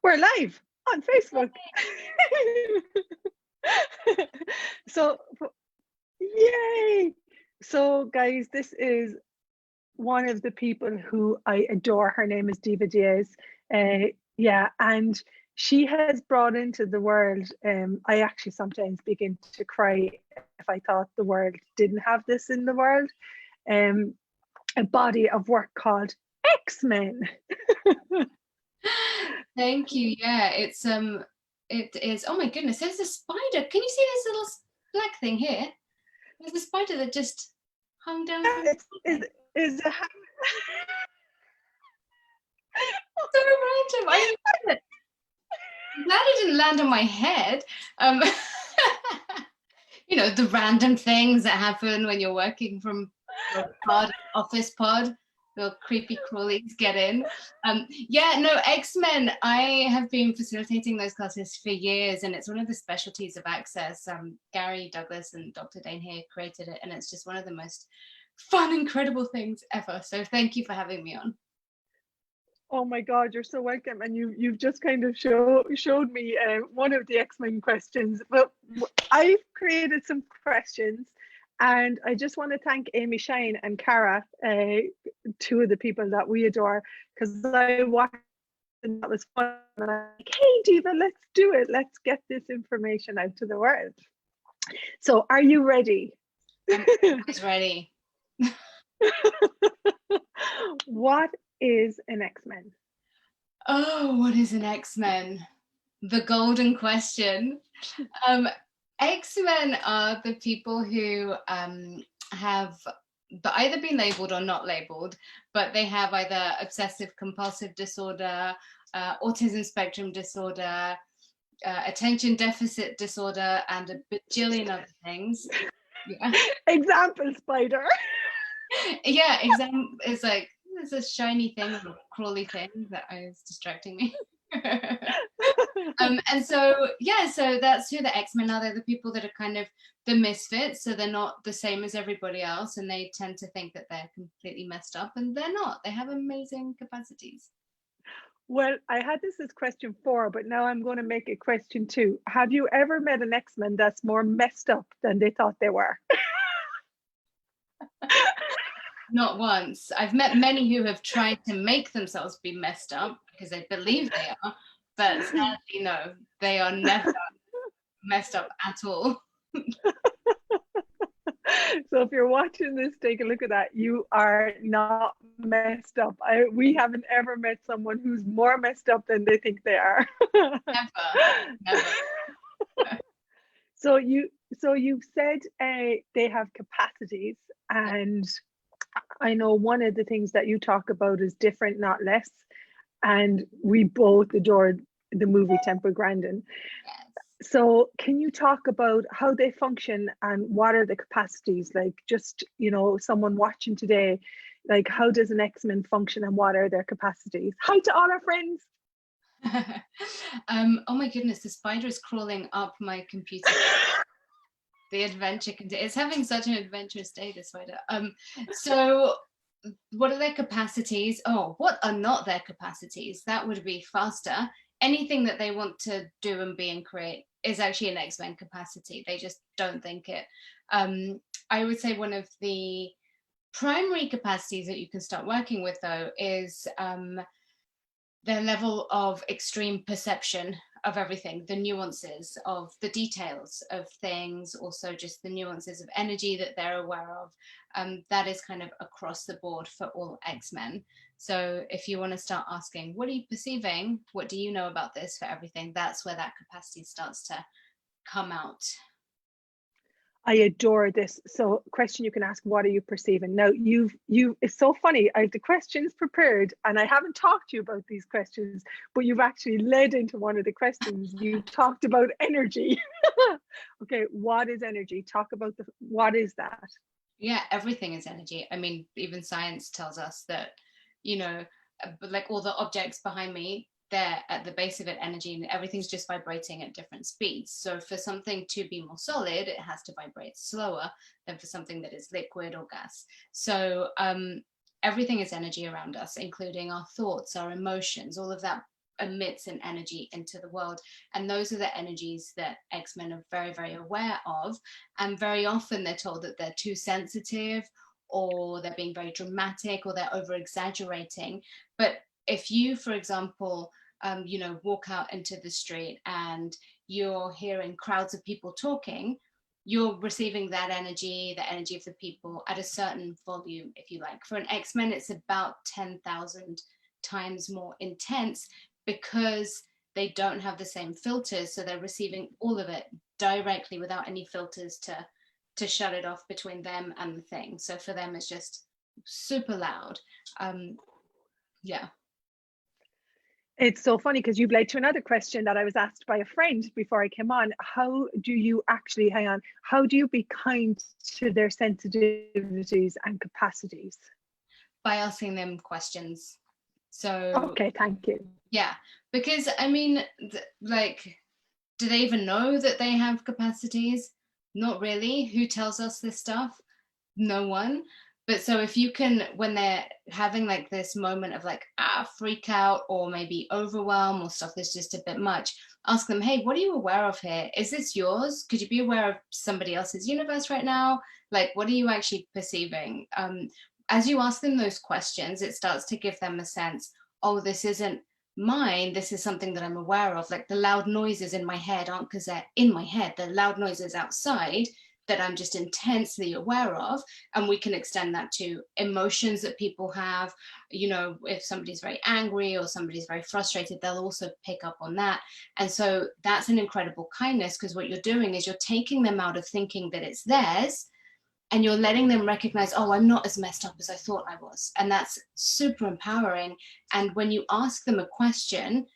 We're live on Facebook. So, yay! So, guys, this is one of the people who I adore. Her name is Diva Diaz. Yeah, and she has brought into the world. I actually sometimes begin to cry if I thought the world didn't have this in the world. A body of work called X-Men. Thank you. Yeah, it is. Oh my goodness, there's a spider. Can you see this little black thing here? There's a spider that just hung down from It's so random. I love it. I'm glad it didn't land on my head. You know, the random things that happen when you're working from a pod, office pod. The creepy crawlies get in. Yeah, no, X-Men, I have been facilitating those classes for years, and it's one of the specialties of Access. Gary Douglas and Dr. Dane here created it, and it's just one of the most fun, incredible things ever. So thank you for having me on. Oh my God, you're so welcome. And you've just kind of showed me one of the X-Men questions. But I've created some questions, and I just want to thank Amy Shine and Cara, two of the people that we adore, because I watched and that was fun. And I'm like, hey, Diva, let's do it. Let's get this information out to the world. So are you ready? I'm always ready. What is an X-Men? Oh, what is an X-Men? The golden question. X-Men are the people who have either been labeled or not labeled, but they have either obsessive compulsive disorder, autism spectrum disorder, attention deficit disorder, and a bajillion other things. Yeah. Example, spider. Yeah, is like, there's a shiny thing, a crawly thing that is distracting me. And so, yeah, so that's who the X-Men are. They're the people that are kind of the misfits, so they're not the same as everybody else, and they tend to think that they're completely messed up, and they're not. They have amazing capacities. Well, I had this as question 4, but now I'm going to make it question 2. Have you ever met an X-Men that's more messed up than they thought they were? Not once. I've met many who have tried to make themselves be messed up because they believe they are, but sadly, no, they are never messed up at all. So if you're watching this, take a look at that. You are not messed up. We haven't ever met someone who's more messed up than they think they are. Never. So you've said they have capacities, and I know one of the things that you talk about is different, not less. And we both adored the movie Temple Grandin. Yes. So can you talk about how they function and what are the capacities? Like, just, someone watching today, like, how does an X-Men function and what are their capacities? Hi to all our friends. Oh my goodness, the spider is crawling up my computer. The adventure it's having such an adventurous day, this spider. So what are their capacities? Oh, what are not their capacities? That would be faster. Anything that they want to do and be and create is actually an X-Men capacity. They just don't think it. I would say one of the primary capacities that you can start working with, though, is their level of extreme perception of everything, the nuances of the details of things, also just the nuances of energy that they're aware of. That is kind of across the board for all X-Men. So if you want to start asking, what are you perceiving? What do you know about this for everything? That's where that capacity starts to come out. I adore this. So question you can ask, what are you perceiving? Now it's so funny. I have the questions prepared and I haven't talked to you about these questions, but you've actually led into one of the questions. You talked about energy. Okay, what is energy? Talk about what is that? Yeah, everything is energy. I mean, even science tells us that, like all the objects behind me, they're at the base of it energy, and everything's just vibrating at different speeds. So for something to be more solid, it has to vibrate slower than for something that is liquid or gas. So everything is energy around us, including our thoughts, our emotions, all of that emits an energy into the world. And those are the energies that X-Men are very, very aware of. And very often they're told that they're too sensitive, or they're being very dramatic, or they're over exaggerating. But if you, for example, walk out into the street and you're hearing crowds of people talking, you're receiving that energy, the energy of the people, at a certain volume, if you like. For an X-Men, it's about 10,000 times more intense, because they don't have the same filters, so they're receiving all of it directly without any filters to shut it off between them and the thing. So for them, it's just super loud. Yeah. It's so funny because you've led to another question that I was asked by a friend before I came on. How do you actually, how do you be kind to their sensitivities and capacities? By asking them questions. So okay, thank you. Yeah, because I mean, do they even know that they have capacities? Not really. Who tells us this stuff? No one. But so if you can, when they're having like this moment of like, freak out, or maybe overwhelm, or stuff that's just a bit much, ask them, hey, what are you aware of here? Is this yours? Could you be aware of somebody else's universe right now? Like, what are you actually perceiving? As you ask them those questions, it starts to give them a sense, oh, this isn't mine, this is something that I'm aware of. Like the loud noises in my head aren't because they're in my head, the loud noises outside that I'm just intensely aware of. And we can extend that to emotions that people have. If somebody's very angry or somebody's very frustrated, they'll also pick up on that. And so that's an incredible kindness, because what you're doing is you're taking them out of thinking that it's theirs, and you're letting them recognize, oh, I'm not as messed up as I thought I was. And that's super empowering. And when you ask them a question,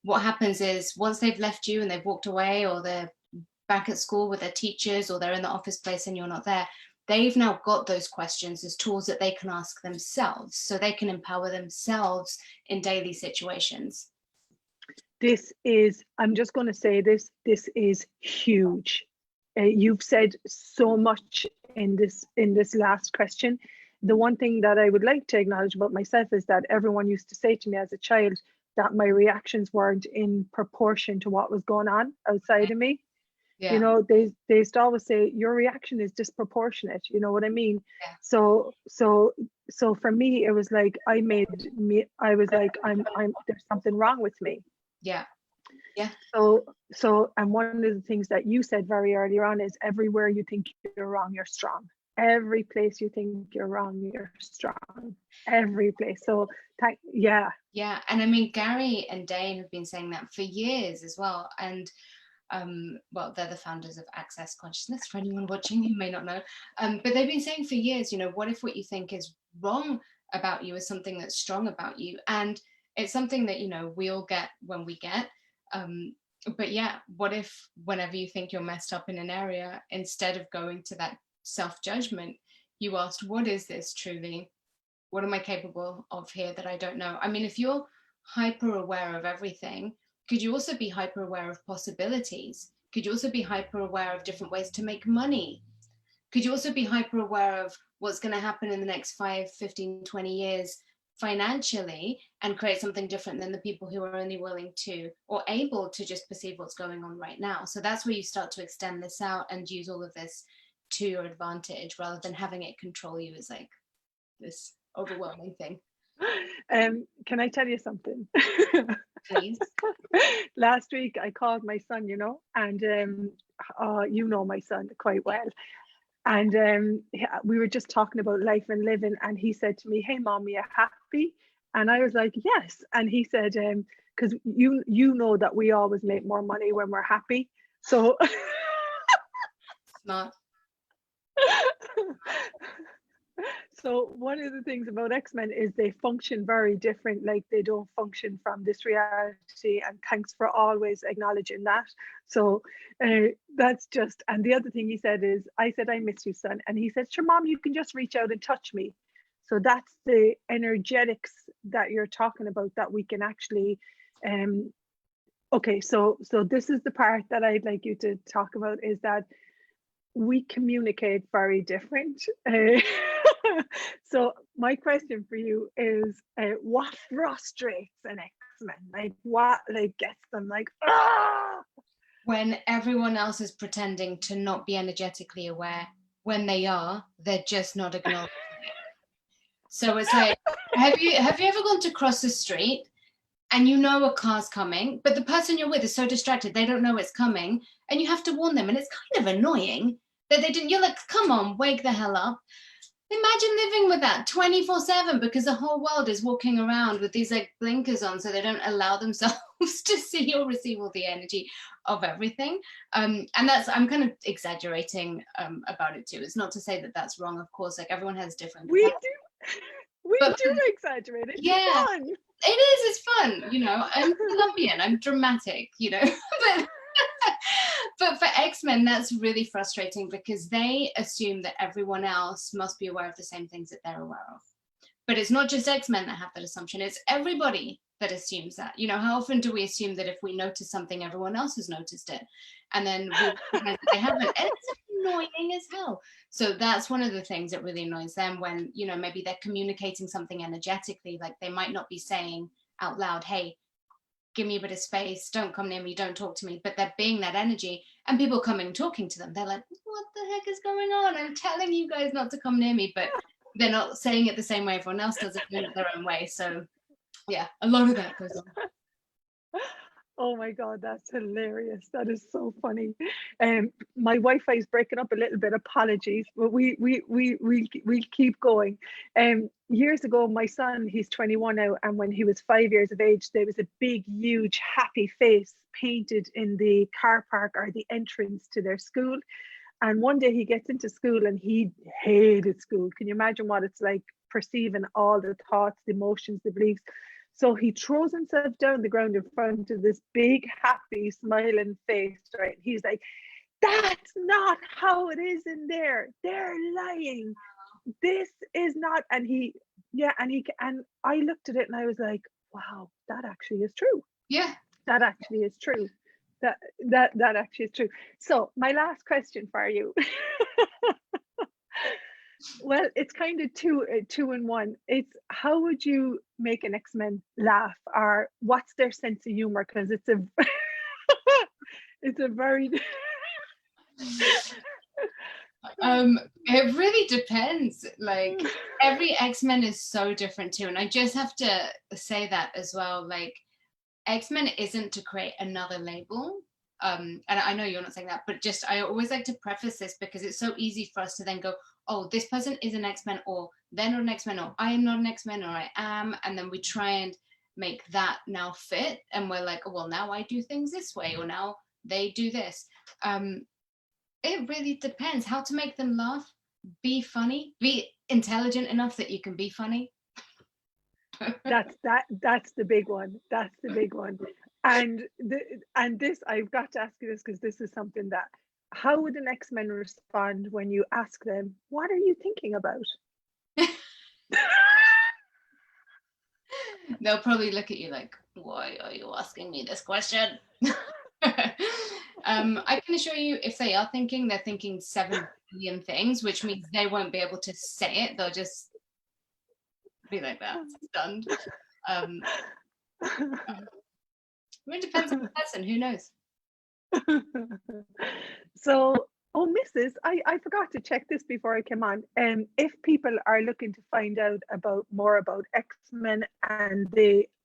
what happens is once they've left you and they've walked away, or they're back at school with their teachers, or they're in the office place and you're not there, they've now got those questions as tools that they can ask themselves, so they can empower themselves in daily situations. This is, I'm just going to say this is huge. You've said so much in this last question. The one thing that I would like to acknowledge about myself is that everyone used to say to me as a child that my reactions weren't in proportion to what was going on outside of me. Yeah. They used to always say your reaction is disproportionate. You know what I mean? Yeah. So for me, it was like I was like, I'm there's something wrong with me. Yeah. Yeah. So and one of the things that you said very earlier on is, everywhere you think you're wrong, you're strong. Every place you think you're wrong, you're strong. Every place. So yeah. Yeah. And I mean, Gary and Dane have been saying that for years as well. And well, they're the founders of Access Consciousness, for anyone watching who may not know. But they've been saying for years, what if what you think is wrong about you is something that's strong about you? And it's something that, we all get when we get. But yeah, what if whenever you think you're messed up in an area, instead of going to that self-judgment, you asked, what is this truly? What am I capable of here that I don't know? I mean, if you're hyper aware of everything, could you also be hyper aware of possibilities? Could you also be hyper aware of different ways to make money? Could you also be hyper aware of what's going to happen in the next 5, 15, 20 years financially, and create something different than the people who are only willing to or able to just perceive what's going on right now? So that's where you start to extend this out and use all of this to your advantage, rather than having it control you as like this overwhelming thing. Can I tell you something? Please. Last week I called my son, and my son quite well. And we were just talking about life and living, and he said to me, hey mom, are you happy? And I was like, yes. And he said, because you know that we always make more money when we're happy. So Smart. So one of the things about X-Men is they function very different. Like, they don't function from this reality, and thanks for always acknowledging that. So that's just, and the other thing he said is, I said, I miss you, son. And he said, sure mom, you can just reach out and touch me. So that's the energetics that you're talking about, that we can actually, okay, so this is the part that I'd like you to talk about, is that we communicate very different. So my question for you is, what frustrates an X-Men? like what like gets them like, ah! When everyone else is pretending to not be energetically aware, when they are, they're just not acknowledging it. So it's like, have you ever gone to cross the street and you know a car's coming, but the person you're with is so distracted they don't know it's coming, and you have to warn them, and it's kind of annoying that they didn't. You're like, come on, wake the hell up. Imagine living with that 24/7, because the whole world is walking around with these like blinkers on so they don't allow themselves to see or receive all the energy of everything. And that's, I'm kind of exaggerating about it too. It's not to say that that's wrong, of course, like everyone has different We capacities. do But exaggerate. It's yeah, fun. it is, it's fun, you know. I'm Colombian, I'm dramatic, you know. But for X-Men, that's really frustrating because they assume that everyone else must be aware of the same things that they're aware of. But it's not just X-Men that have that assumption, it's everybody that assumes that. You know, how often do we assume that if we notice something, everyone else has noticed it? And then we recognize that they haven't. And it's annoying as hell. So that's one of the things that really annoys them when, you know, maybe they're communicating something energetically, like they might not be saying out loud, hey, give me a bit of space, don't come near me, don't talk to me, but they're being that energy, and people coming talking to them, they're like, what the heck is going on? I'm telling you guys not to come near me, but they're not saying it the same way everyone else does it, doing it their own way. So yeah, a lot of that goes on. Oh my God, that's hilarious. That is so funny. My Wi-Fi is breaking up a little bit. Apologies, but we keep going. Years ago, my son, he's 21 now, and when he was 5 years of age, there was a big, huge, happy face painted in the car park or the entrance to their school. And one day he gets into school and he hated school. Can you imagine what it's like perceiving all the thoughts, the emotions, the beliefs? So he throws himself down the ground in front of this big, happy, smiling face, right? He's like, that's not how it is in there. They're lying. This is not. And I looked at it and I was like, wow, that actually is true. Yeah. That actually is true. That actually is true. So my last question for you. Well, it's kind of two in one. It's how would you make an X-Men laugh, or what's their sense of humor? Because it's a it's a very it really depends. Like every X-Men is so different too, and I just have to say that as well. Like X-Men isn't to create another label. And I know you're not saying that, but just I always like to preface this because it's so easy for us to then go, oh, this person is an X-Men, or they're not an X-Men, or I am not an X-Men, or I am, and then we try and make that now fit, and we're like, oh, well, now I do things this way, or now they do this. It really depends how to make them laugh, be funny, be intelligent enough that you can be funny. that's the big one. That's the big one. And this, I've got to ask you this because this is something that, how would an X-Men respond when you ask them, what are you thinking about? They'll probably look at you like, why are you asking me this question? I can assure you, if they are thinking, they're thinking 7 billion things, which means they won't be able to say it. They'll just be like that, stunned. It depends on the person, who knows? So, oh, Mrs., I forgot to check this before I came on. If people are looking to find out more about X-Men, and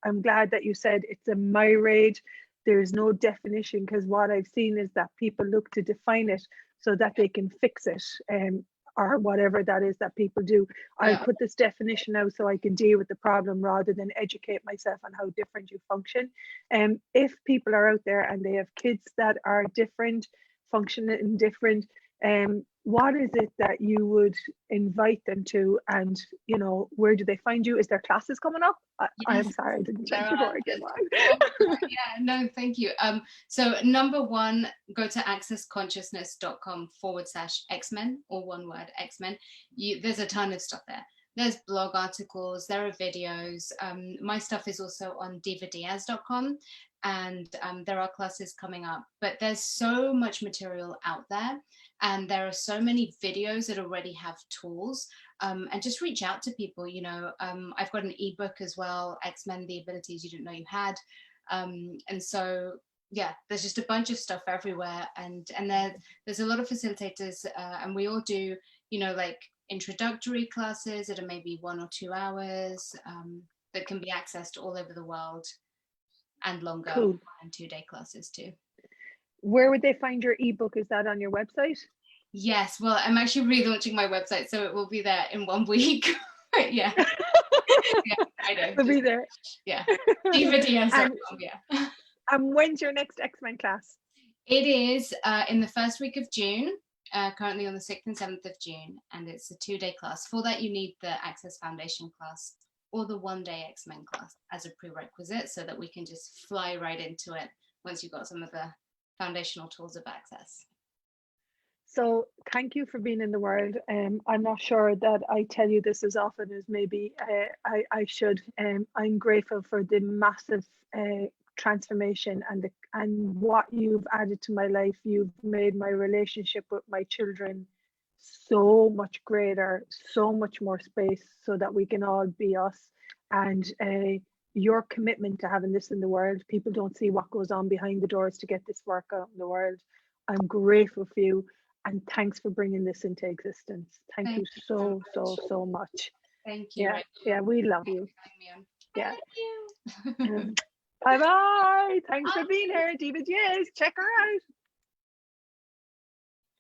I'm glad that you said it's a myriad. There's no definition, because what I've seen is that people look to define it so that they can fix it, or whatever that is that people do. I'll put this definition out so I can deal with the problem rather than educate myself on how different you function. If people are out there and they have kids that are different, functioning different, what is it that you would invite them to, and you know, where do they find you? Is there classes coming up? I'm sorry, I didn't check before I came on. Yeah, no, thank you. So number one, go to accessconsciousness.com/X-Men, or one word, X-Men. There's a ton of stuff there. There's blog articles, there are videos. My stuff is also on divadiaz.com, and there are classes coming up, but there's so much material out there, and there are so many videos that already have tools, and just reach out to people. You know, I've got an ebook as well, X-Men, the abilities you didn't know you had. And so yeah, there's just a bunch of stuff everywhere, and there's a lot of facilitators, and we all do, like introductory classes that are maybe 1 or 2 hours, that can be accessed all over the world, and longer. Cool. 1 and 2 day classes too. Where would they find your ebook? Is that on your website? Yes, well, I'm actually relaunching my website, so it will be there in 1 week. Yeah. Yeah, I know. It'll be there. Yeah. Diva Diaz. Yeah. And when's your next X-Men class? It is in the first week of June, currently on the 6th and 7th of June, and it's a 2-day class. For that, you need the Access Foundation class or the 1-day X-Men class as a prerequisite, so that we can just fly right into it once you've got some of the foundational tools of Access. So thank you for being in the world. I'm not sure that I tell you this as often as maybe I should. I'm grateful for the massive transformation and what you've added to my life. You've made my relationship with my children so much greater, so much more space, so that we can all be us. And your commitment to having this in the world, people don't see what goes on behind the doors to get this work out in the world. I'm grateful for you. And thanks for bringing this into existence. Thank you so much. Thank you. Yeah, we love you. Yeah. Thank you. Bye bye. Thanks for being here, Diva Diaz. Check her out.